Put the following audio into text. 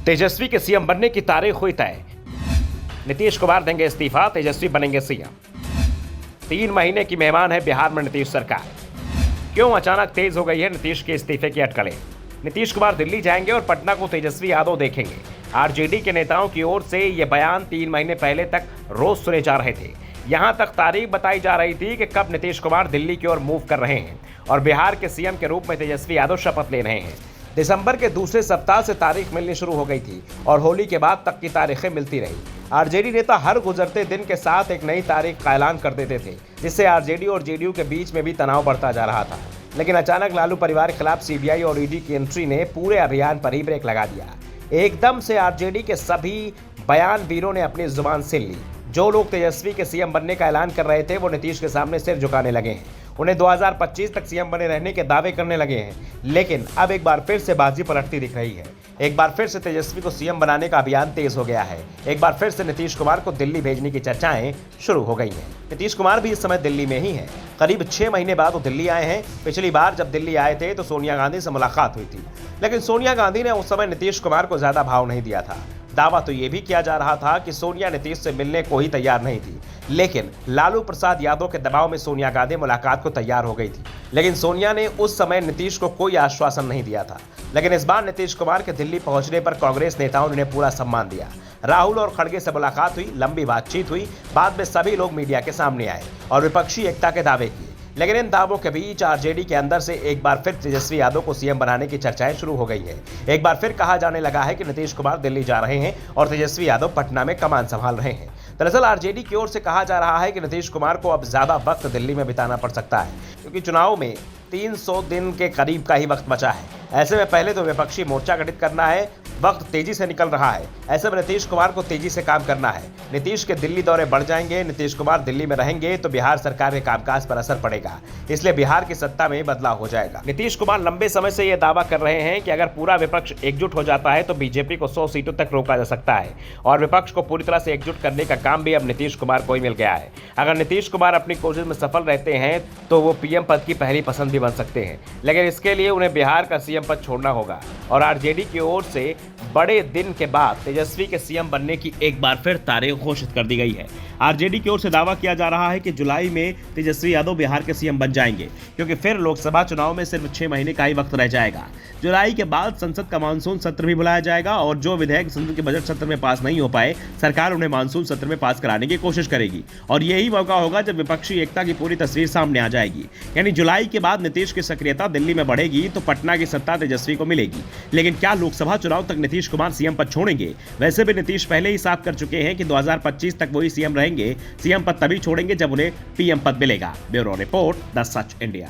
तेजस्वी के सीएम बनने की तारीख हुई तय। नीतीश कुमार देंगे इस्तीफा, तेजस्वी बनेंगे सीएम। 3 महीने की मेहमान है बिहार में नीतीश सरकार। क्यों अचानक तेज हो गई है नीतीश के इस्तीफे की अटकलें? नीतीश कुमार दिल्ली जाएंगे और पटना को तेजस्वी यादव देखेंगे। आरजेडी के नेताओं की ओर से ये बयान 3 महीने पहले तक रोज सुने जा रहे थे। यहां तक तारीख बताई जा रही थी कि कब नीतीश कुमार दिल्ली की ओर मूव कर रहे हैं और बिहार के सीएम के रूप में तेजस्वी यादव शपथ ले रहे हैं। दिसंबर के दूसरे सप्ताह से तारीख मिलनी शुरू हो गई थी और होली के बाद तक की तारीखें मिलती रही। आरजेडी नेता हर गुजरते दिन के साथ एक नई तारीख का ऐलान कर देते थे, जिससे आरजेडी और जेडीयू के बीच में भी तनाव बढ़ता जा रहा था। लेकिन अचानक लालू परिवार के खिलाफ सीबीआई और ईडी की एंट्री ने पूरे अभियान पर ही ब्रेक लगा दिया। एकदम से आरजेडी के सभी बयानवीरों ने अपनी जुबान से ली। जो लोग तेजस्वी के सीएम बनने का ऐलान कर रहे थे वो नीतीश के सामने सिर झुकाने लगे हैं। उन्हें 2025 तक सीएम बने रहने के दावे करने लगे हैं। लेकिन अब एक बार फिर से बाजी पलटती दिख रही है। एक बार फिर से तेजस्वी को सीएम बनाने का अभियान तेज हो गया है। एक बार फिर से नीतीश कुमार को दिल्ली भेजने की चर्चाएं शुरू हो गई हैं। नीतीश कुमार भी इस समय दिल्ली में ही हैं। करीब 6 महीने बाद वो दिल्ली आए हैं। पिछली बार जब दिल्ली आए थे तो सोनिया गांधी से मुलाकात हुई थी, लेकिन सोनिया गांधी ने उस समय नीतीश कुमार को ज्यादा भाव नहीं दिया था। दावा तो यह भी किया जा रहा था कि सोनिया नीतीश से मिलने को ही तैयार नहीं थी, लेकिन लालू प्रसाद यादव के दबाव में सोनिया गांधी मुलाकात को तैयार हो गई थी। लेकिन सोनिया ने उस समय नीतीश को कोई आश्वासन नहीं दिया था। लेकिन इस बार नीतीश कुमार के दिल्ली पहुंचने पर कांग्रेस नेताओं ने उन्हें पूरा सम्मान दिया। राहुल और खड़गे से मुलाकात हुई, लंबी बातचीत हुई। बाद में सभी लोग मीडिया के सामने आए और विपक्षी एकता के दावे किए। लेकिन इन दावों के बीच आरजेडी के अंदर से एक बार फिर तेजस्वी यादव को सीएम बनाने की चर्चाएं शुरू हो गई है। एक बार फिर कहा जाने लगा है कि नीतीश कुमार दिल्ली जा रहे हैं और तेजस्वी यादव पटना में कमान संभाल रहे हैं। दरअसल आरजेडी की ओर से कहा जा रहा है कि नीतीश कुमार को अब ज्यादा वक्त दिल्ली में बिताना पड़ सकता है, क्योंकि चुनाव में 300 दिन के करीब का ही वक्त बचा है। ऐसे में पहले तो विपक्षी मोर्चा गठित करना है, वक्त तेजी से निकल रहा है। ऐसे में नीतीश कुमार को तेजी से काम करना है। नीतीश के दिल्ली दौरे बढ़ जाएंगे, नीतीश कुमार दिल्ली में रहेंगे तो बिहार सरकार के कामकाज पर असर पड़ेगा, इसलिए बिहार की सत्ता में बदलाव हो जाएगा। नीतीश कुमार लंबे समय से यह दावा कर रहे हैं कि अगर पूरा विपक्ष एकजुट हो जाता है तो बीजेपी को 100 सीटों तक रोका जा सकता है और विपक्ष को पूरी तरह से एकजुट करने का काम भी अब नीतीश कुमार को ही मिल गया है। अगर नीतीश कुमार अपनी कोशिश में सफल रहते हैं तो वो पीएम पद की पहली पसंद भी बन सकते हैं, लेकिन इसके लिए उन्हें बिहार का सीएम पद छोड़ना होगा। और आरजेडी की ओर से बड़े दिन के बाद तेजस्वी के सीएम बनने की एक बार फिर तारीख घोषित कर दी गई है। आरजेडी की ओर से दावा किया जा रहा है कि जुलाई में तेजस्वी यादव बिहार के सीएम बन जाएंगे, क्योंकि फिर लोकसभा चुनाव में सिर्फ 6 महीने का ही वक्त रह जाएगा। जुलाई के बाद संसद का मानसून सत्र भी बुलाया जाएगा और जो विधेयक संसद के बजट सत्र में पास नहीं हो पाए, सरकार उन्हें मानसून सत्र में पास कराने की कोशिश करेगी। और यही मौका होगा जब विपक्षी एकता की पूरी तस्वीर सामने आ जाएगी। यानी जुलाई के बाद नीतीश की सक्रियता दिल्ली में बढ़ेगी तो पटना की सत्ता तेजस्वी को मिलेगी। लेकिन क्या लोकसभा चुनाव तक नीतीश कुमार सीएम पद छोड़ेंगे? वैसे भी नीतीश पहले ही साफ कर चुके हैं कि 2025 तक वही सीएम रहेंगे। सीएम पद तभी छोड़ेंगे जब उन्हें पीएम पद मिलेगा। Bureau report, the such India.